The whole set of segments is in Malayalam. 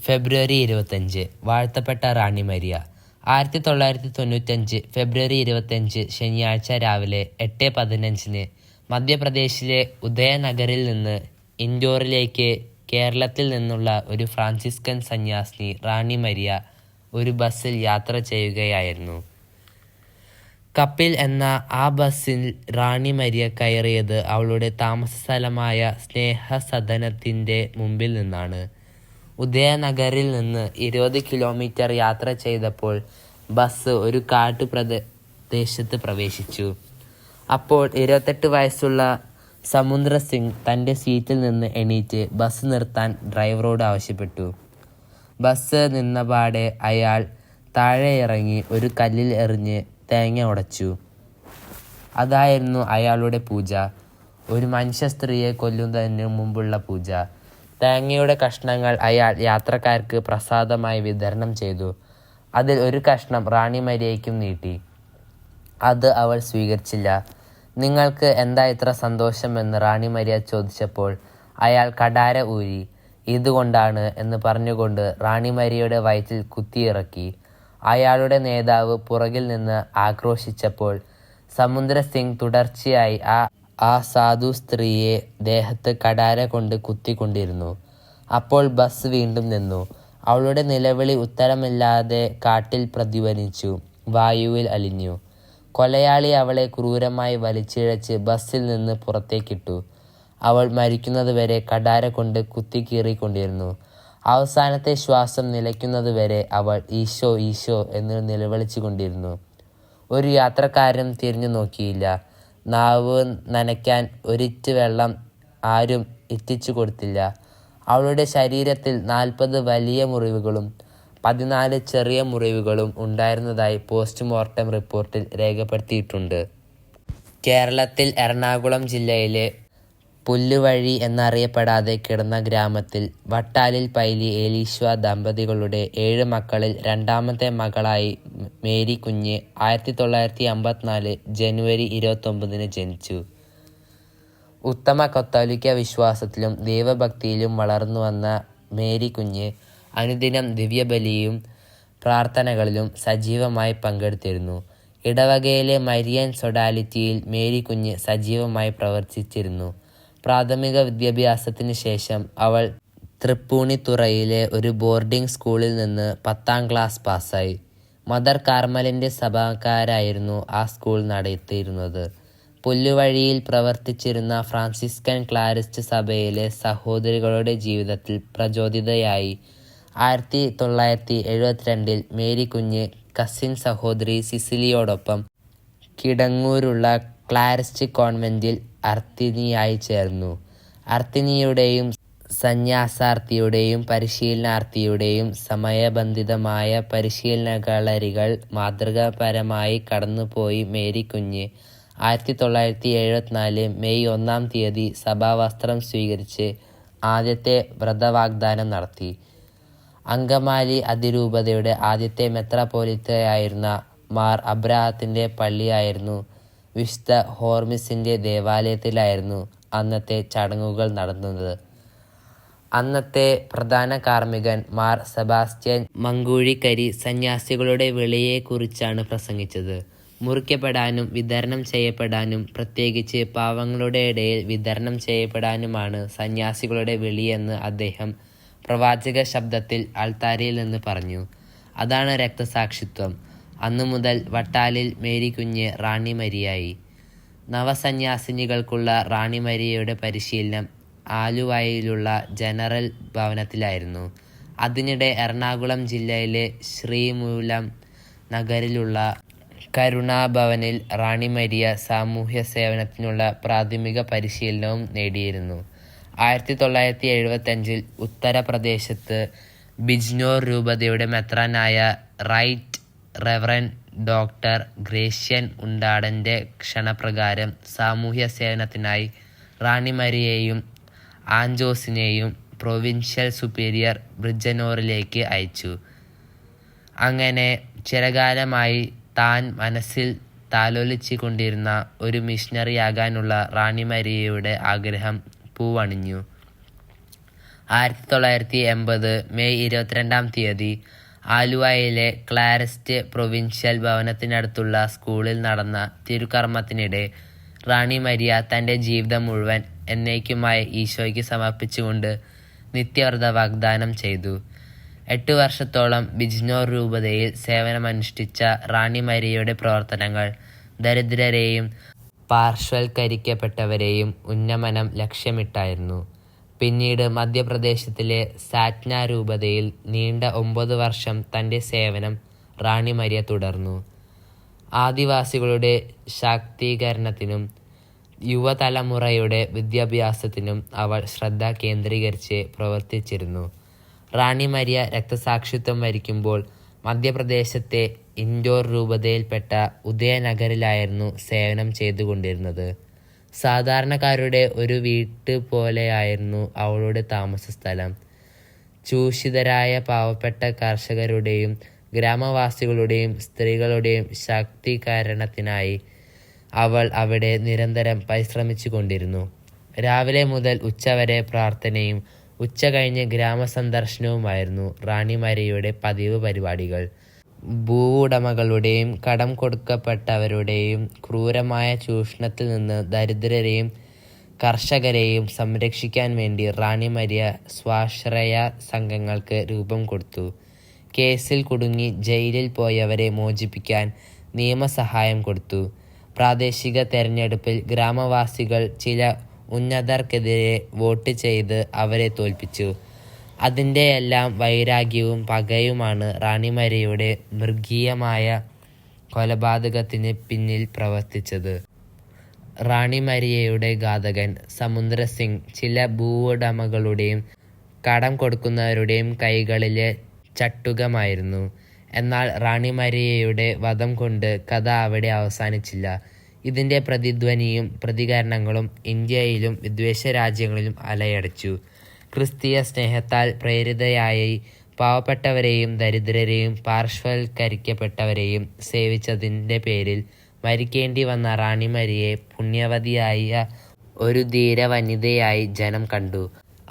ഫെബ്രുവരി 25 വാഴ്ത്തപ്പെട്ട റാണി മരിയ. 1995 ഫെബ്രുവരി 25 ശനിയാഴ്ച രാവിലെ 8:15 മധ്യപ്രദേശിലെ ഉദയനഗറിൽ നിന്ന് ഇൻഡോറിലേക്ക് കേരളത്തിൽ നിന്നുള്ള ഒരു ഫ്രാൻസിസ്കൻ സന്യാസിനി റാണി മരിയ ഒരു ബസ്സിൽ യാത്ര ചെയ്യുകയായിരുന്നു. കപ്പിൽ എന്ന ആ ബസ്സിൽ റാണി മരിയ കയറിയത് അവളുടെ താമസസ്ഥലമായ സ്നേഹസദനത്തിൻ്റെ മുമ്പിൽ നിന്നാണ്. ഉദയനഗറിൽ നിന്ന് 20 കിലോമീറ്റർ യാത്ര ചെയ്തപ്പോൾ ബസ് ഒരു കാട്ടുപ്രദേശത്ത് പ്രവേശിച്ചു. അപ്പോൾ 28 വയസ്സുള്ള സമുദ്ര സിംഗ് തൻ്റെ സീറ്റിൽ നിന്ന് എണീറ്റ് ബസ് നിർത്താൻ ഡ്രൈവറോട് ആവശ്യപ്പെട്ടു. ബസ് നിന്നപാടെ അയാൾ താഴെ ഇറങ്ങി ഒരു കല്ലിൽ എറിഞ്ഞ് തേങ്ങ ഉടച്ചു. അതായിരുന്നു അയാളുടെ പൂജ, ഒരു മനുഷ്യ സ്ത്രീയെ കൊല്ലുന്നതിന് മുമ്പുള്ള പൂജ. തേങ്ങയുടെ കഷ്ണങ്ങൾ അയാൾ യാത്രക്കാർക്ക് പ്രസാദമായി വിതരണം ചെയ്തു. അതിൽ ഒരു കഷ്ണം റാണി മരിയയ്ക്കും നീട്ടി. അത് അവൾ സ്വീകരിച്ചില്ല. നിങ്ങൾക്ക് എന്താ ഇത്ര സന്തോഷമെന്ന് റാണി മരിയ ചോദിച്ചപ്പോൾ അയാൾ കഠാര ഊരി. ഇതുകൊണ്ടാണ് എന്ന് പറഞ്ഞുകൊണ്ട് റാണി മരിയയുടെ വയറ്റിൽ കുത്തിയിറക്കി. അയാളുടെ നേതാവ് പുറകിൽ നിന്ന് ആക്രോശിച്ചപ്പോൾ സമുദ്ര സിംഗ് തുടർച്ചയായി ആ സാധു സ്ത്രീയെ ദേഹത്ത് കഠാര കൊണ്ട് കുത്തിക്കൊണ്ടിരുന്നു. അപ്പോൾ ബസ് വീണ്ടും നിന്നു. അവളുടെ നിലവിളി ഉത്തരമില്ലാതെ കാട്ടിൽ പ്രതിധ്വനിച്ചു, വായുവിൽ അലിഞ്ഞു. കൊലയാളി അവളെ ക്രൂരമായി വലിച്ചിഴച്ച് ബസ്സിൽ നിന്ന് പുറത്തേക്കിട്ടു. അവൾ മരിക്കുന്നതുവരെ കഠാര കൊണ്ട് കുത്തിക്കീറിക്കൊണ്ടിരുന്നു. അവസാനത്തെ ശ്വാസം നിലയ്ക്കുന്നതുവരെ അവൾ ഈശോ ഈശോ എന്ന് നിലവിളിച്ചു കൊണ്ടിരുന്നു. ഒരു യാത്രക്കാരനും തിരിഞ്ഞു നോക്കിയില്ല. നാവ് നനയ്ക്കാൻ ഒരിറ്റ് വെള്ളം ആരും എത്തിച്ചു കൊടുത്തില്ല. അവളുടെ ശരീരത്തിൽ 40 വലിയ മുറിവുകളും 14 ചെറിയ മുറിവുകളും ഉണ്ടായിരുന്നതായി പോസ്റ്റ്മോർട്ടം റിപ്പോർട്ടിൽ രേഖപ്പെടുത്തിയിട്ടുണ്ട്. കേരളത്തിൽ എറണാകുളം ജില്ലയിലെ പുല്ലുവഴി എന്നറിയപ്പെടാതെ കിടന്ന ഗ്രാമത്തിൽ വട്ടാലിൽ പൈലി ഏലീശ്വ ദമ്പതികളുടെ 7 മക്കളിൽ രണ്ടാമത്തെ മകളായി മേരി കുഞ്ഞ് 1954 ജനുവരി 29 ജനിച്ചു. ഉത്തമ കത്തോലിക്ക വിശ്വാസത്തിലും ദൈവഭക്തിയിലും വളർന്നു വന്ന മേരി കുഞ്ഞ് അനുദിനം ദിവ്യബലിയും പ്രാർത്ഥനകളിലും സജീവമായി പങ്കെടുത്തിരുന്നു. ഇടവകയിലെ മരിയൻ സൊഡാലിറ്റിയിൽ മേരി കുഞ്ഞ് സജീവമായി പ്രവർത്തിച്ചിരുന്നു. പ്രാഥമിക വിദ്യാഭ്യാസത്തിന് ശേഷം അവൾ തൃപ്പൂണിത്തുറയിലെ ഒരു ബോർഡിംഗ് സ്കൂളിൽ നിന്ന് 10ാം ക്ലാസ് പാസ്സായി. മദർ കാർമലിൻ്റെ സഭക്കാരായിരുന്നു ആ സ്കൂൾ നടത്തിയിരുന്നത്. പുല്ലുവഴിയിൽ പ്രവർത്തിച്ചിരുന്ന ഫ്രാൻസിസ്കൻ ക്ലാരിസ്റ്റ് സഭയിലെ സഹോദരികളുടെ ജീവിതത്തിൽ പ്രചോദിതയായി 1972 മേരി കുഞ്ഞ് കസിൻ സഹോദരി സിസിലിയോടൊപ്പം കിടങ്ങൂരുള്ള ക്ലാരിസ്റ്റ് കോൺവെന്റിൽ അർത്തിനിയായി ചേർന്നു. അർത്തിനിയുടെയും സന്യാസാർത്തിയുടെയും പരിശീലനാർത്ഥിയുടെയും സമയബന്ധിതമായ പരിശീലനകളരികൾ മാതൃകാപരമായി കടന്നുപോയി മേരി കുഞ്ഞ് 1974 മെയ് 1 സഭാവസ്ത്രം സ്വീകരിച്ച് ആദ്യത്തെ വ്രതവാഗ്ദാനം നടത്തി. അങ്കമാലി അതിരൂപതയുടെ ആദ്യത്തെ മെത്രാപ്പോലീത്തയായിരുന്ന മാർ അബ്രാഹത്തിൻ്റെ പള്ളിയായിരുന്നു വിശുദ്ധ ഹോർമിസിൻ്റെ ദേവാലയത്തിലായിരുന്നു അന്നത്തെ ചടങ്ങുകൾ നടന്നത്. അന്നത്തെ പ്രധാന കാർമ്മികൻ മാർ സെബാസ്റ്റ്യൻ മങ്കൂഴിക്കരി സന്യാസികളുടെ വിളിയെക്കുറിച്ചാണ് പ്രസംഗിച്ചത്. മുറിക്കപ്പെടാനും വിതരണം ചെയ്യപ്പെടാനും, പ്രത്യേകിച്ച് പാവങ്ങളുടെ ഇടയിൽ വിതരണം ചെയ്യപ്പെടാനുമാണ് സന്യാസികളുടെ വിളിയെന്ന് അദ്ദേഹം പ്രവാചക ശബ്ദത്തിൽ അൾത്താരയിൽ നിന്ന് പറഞ്ഞു. അതാണ് രക്തസാക്ഷിത്വം. അന്നു മുതൽ വട്ടാലിൽ മേരി കുഞ്ഞ് റാണി മരിയായി. നവസന്യാസിനികൾക്കുള്ള റാണി മരിയയുടെ പരിശീലനം ആലുവയിലുള്ള ജനറൽ ഭവനത്തിലായിരുന്നു. അതിനിടെ എറണാകുളം ജില്ലയിലെ ശ്രീമൂലം നഗറിലുള്ള കരുണാഭവനിൽ റാണി മരിയ സാമൂഹ്യ സേവനത്തിനുള്ള പ്രാഥമിക പരിശീലനവും നേടിയിരുന്നു. 1975 ഉത്തർപ്രദേശത്ത് ബിജ്നോർ രൂപതയുടെ മെത്രാനായ റൈറ്റ് റെവറൻഡ് ഡോക്ടർ ഗ്രേഷ്യൻ ഉണ്ടാടൻ്റെ ക്ഷണപ്രകാരം സാമൂഹ്യ സേവനത്തിനായി റാണി മരിയയെയും ആൻജോസിനെയും പ്രൊവിൻഷ്യൽ സുപ്പീരിയർ ബ്രിജനോറിലേക്ക് അയച്ചു. അങ്ങനെ ചിരകാലമായി താൻ മനസ്സിൽ താലോലിച്ചു കൊണ്ടിരുന്ന ഒരു മിഷണറിയാകാനുള്ള റാണി മരിയയുടെ ആഗ്രഹം പൂവണിഞ്ഞു. 1980 മെയ് 22 ആലുവയിലെ ക്ലാരസ്റ്റ് പ്രൊവിൻഷ്യൽ ഭവനത്തിനടുത്തുള്ള സ്കൂളിൽ നടന്ന തിരുക്കർമ്മത്തിനിടെ റാണി മരിയ തൻ്റെ ജീവിതം മുഴുവൻ എന്നേക്കുമായി ഈശോയ്ക്ക് സമർപ്പിച്ചുകൊണ്ട് നിത്യവ്രത വാഗ്ദാനം ചെയ്തു. 8 വർഷത്തോളം ബിജ്നോർ രൂപതയിൽ സേവനമനുഷ്ഠിച്ച റാണി മരിയയുടെ പ്രവർത്തനങ്ങൾ ദരിദ്രരെയും പാർശ്വവൽക്കരിക്കപ്പെട്ടവരെയും ഉന്നമനം ലക്ഷ്യമിട്ടായിരുന്നു. പിന്നീട് മധ്യപ്രദേശിലെ സാറ്റ്ന രൂപതയിൽ നീണ്ട 9 വർഷം തൻ്റെ സേവനം റാണി മരിയ തുടർന്നു. ആദിവാസികളുടെ ശാക്തീകരണത്തിനും യുവതലമുറയുടെ വിദ്യാഭ്യാസത്തിനും അവൾ ശ്രദ്ധ കേന്ദ്രീകരിച്ച് പ്രവർത്തിച്ചിരുന്നു. റാണി മരിയ രക്തസാക്ഷിത്വം വരിക്കുമ്പോൾ മധ്യപ്രദേശത്തെ ഇൻഡോർ രൂപതയിൽപ്പെട്ട ഉദയനഗറിലായിരുന്നു സേവനം ചെയ്തുകൊണ്ടിരുന്നത്. സാധാരണക്കാരുടെ ഒരു വീട്ട് പോലെയായിരുന്നു അവളുടെ താമസസ്ഥലം. ചൂഷിതരായ പാവപ്പെട്ട കർഷകരുടെയും ഗ്രാമവാസികളുടെയും സ്ത്രീകളുടെയും ശാക്തീകരണത്തിനായി അവൾ അവിടെ നിരന്തരം പരിശ്രമിച്ചു കൊണ്ടിരുന്നു. രാവിലെ മുതൽ ഉച്ചവരെ പ്രാർത്ഥനയും ഉച്ച കഴിഞ്ഞ് ഗ്രാമസന്ദർശനവുമായിരുന്നു റാണി മരിയയുടെ പതിവ് പരിപാടികൾ. ഭൂവുടമകളുടെയും കടം കൊടുക്കപ്പെട്ടവരുടെയും ക്രൂരമായ ചൂഷണത്തിൽ നിന്ന് ദരിദ്രരെയും കർഷകരെയും സംരക്ഷിക്കാൻ വേണ്ടി റാണി മരിയ സ്വാശ്രയ സംഘങ്ങൾക്ക് രൂപം കൊടുത്തു. കേസിൽ കുടുങ്ങി ജയിലിൽ പോയവരെ മോചിപ്പിക്കാൻ നിയമസഹായം കൊടുത്തു. പ്രാദേശിക തെരഞ്ഞെടുപ്പിൽ ഗ്രാമവാസികൾ ചില ഉന്നതർക്കെതിരെ വോട്ട് ചെയ്ത് അവരെ തോൽപ്പിച്ചു. അതിൻ്റെയെല്ലാം വൈരാഗ്യവും പകയുമാണ് റാണി മരിയയുടെ മൃഗീയമായ കൊലപാതകത്തിന് പിന്നിൽ പ്രവർത്തിച്ചത്. റാണി മരിയയുടെ ഘാതകൻ സമുദ്ര സിംഗ് ചില ഭൂവുടമകളുടെയും കടം കൊടുക്കുന്നവരുടെയും കൈകളിലെ ചട്ടുകമായിരുന്നു. എന്നാൽ റാണി മരിയയുടെ വധം കൊണ്ട് കഥ അവിടെ അവസാനിച്ചില്ല. ഇതിൻ്റെ പ്രതിധ്വനിയും പ്രതികരണങ്ങളും ഇന്ത്യയിലും വിദേശ രാജ്യങ്ങളിലും അലയടിച്ചു. ക്രിസ്തീയ സ്നേഹത്താൽ പ്രേരിതയായി പാവപ്പെട്ടവരെയും ദരിദ്രരെയും പാർശ്വവൽക്കരിക്കപ്പെട്ടവരെയും സേവിച്ചതിൻ്റെ പേരിൽ മരിക്കേണ്ടി വന്ന റാണി മരിയയെ പുണ്യവതിയായ ഒരു ധീര വനിതയായി ജനം കണ്ടു.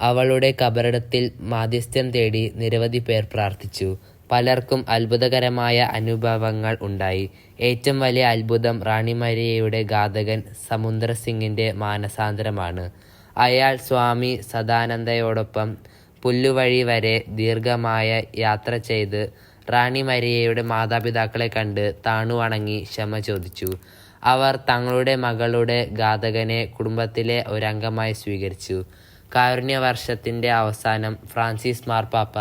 അവളുടെ കബറിടത്തിൽ മാധ്യസ്ഥ്യം തേടി നിരവധി പേർ പ്രാർത്ഥിച്ചു. പലർക്കും അത്ഭുതകരമായ അനുഭവങ്ങൾ ഉണ്ടായി. ഏറ്റവും വലിയ അത്ഭുതം റാണി മരിയയുടെ ഘാതകൻ സമുദ്ര സിംഗിൻ്റെ മാനസാന്തരമാണ്. അയാൾ സ്വാമി സദാനന്ദയോടൊപ്പം പുല്ലുവഴി വരെ ദീർഘമായ യാത്ര ചെയ്ത് റാണി മരിയയുടെ മാതാപിതാക്കളെ കണ്ട് താണുവണങ്ങി ക്ഷമ ചോദിച്ചു. അവർ തങ്ങളുടെ മകളുടെ ഘാതകനെ കുടുംബത്തിലെ ഒരംഗമായി സ്വീകരിച്ചു. കാരുണ്യവർഷത്തിൻ്റെ അവസാനം ഫ്രാൻസിസ് മാർപ്പാപ്പ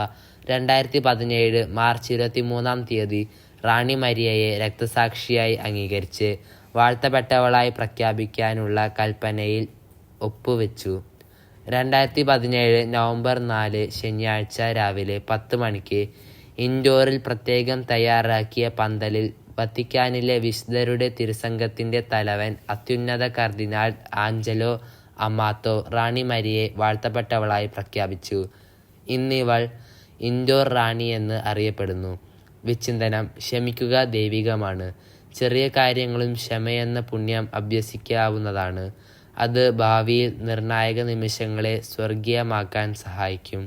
2017 മാർച്ച് 23 റാണി മരിയയെ രക്തസാക്ഷിയായി അംഗീകരിച്ച് വാഴ്ത്തപ്പെട്ടവളായി പ്രഖ്യാപിക്കാനുള്ള കൽപ്പനയിൽ ഒപ്പുവെച്ചു. 2017 നവംബർ 4 ശനിയാഴ്ച രാവിലെ 10 മണിക്ക് ഇൻഡോറിൽ പ്രത്യേകം തയ്യാറാക്കിയ പന്തലിൽ വത്തിക്കാനിലെ വിശുദ്ധരുടെ തിരുസംഘത്തിൻ്റെ തലവൻ അത്യുന്നത കർദിനാൾ ആഞ്ചലോ അമാത്തോ റാണി മരിയയെ വാഴ്ത്തപ്പെട്ടവളായി പ്രഖ്യാപിച്ചു. ഇന്നിവൾ ഇൻഡോർ റാണി എന്ന് അറിയപ്പെടുന്നു. വിചിന്തനം: ക്ഷമിക്കുക ദൈവികമാണ്. ചെറിയ കാര്യങ്ങളും ക്ഷമയെന്ന പുണ്യം അഭ്യസിക്കാവുന്നതാണ്. അത് ഭാവിയിൽ നിർണായക നിമിഷങ്ങളെ സ്വർഗീയമാക്കാൻ സഹായിക്കും.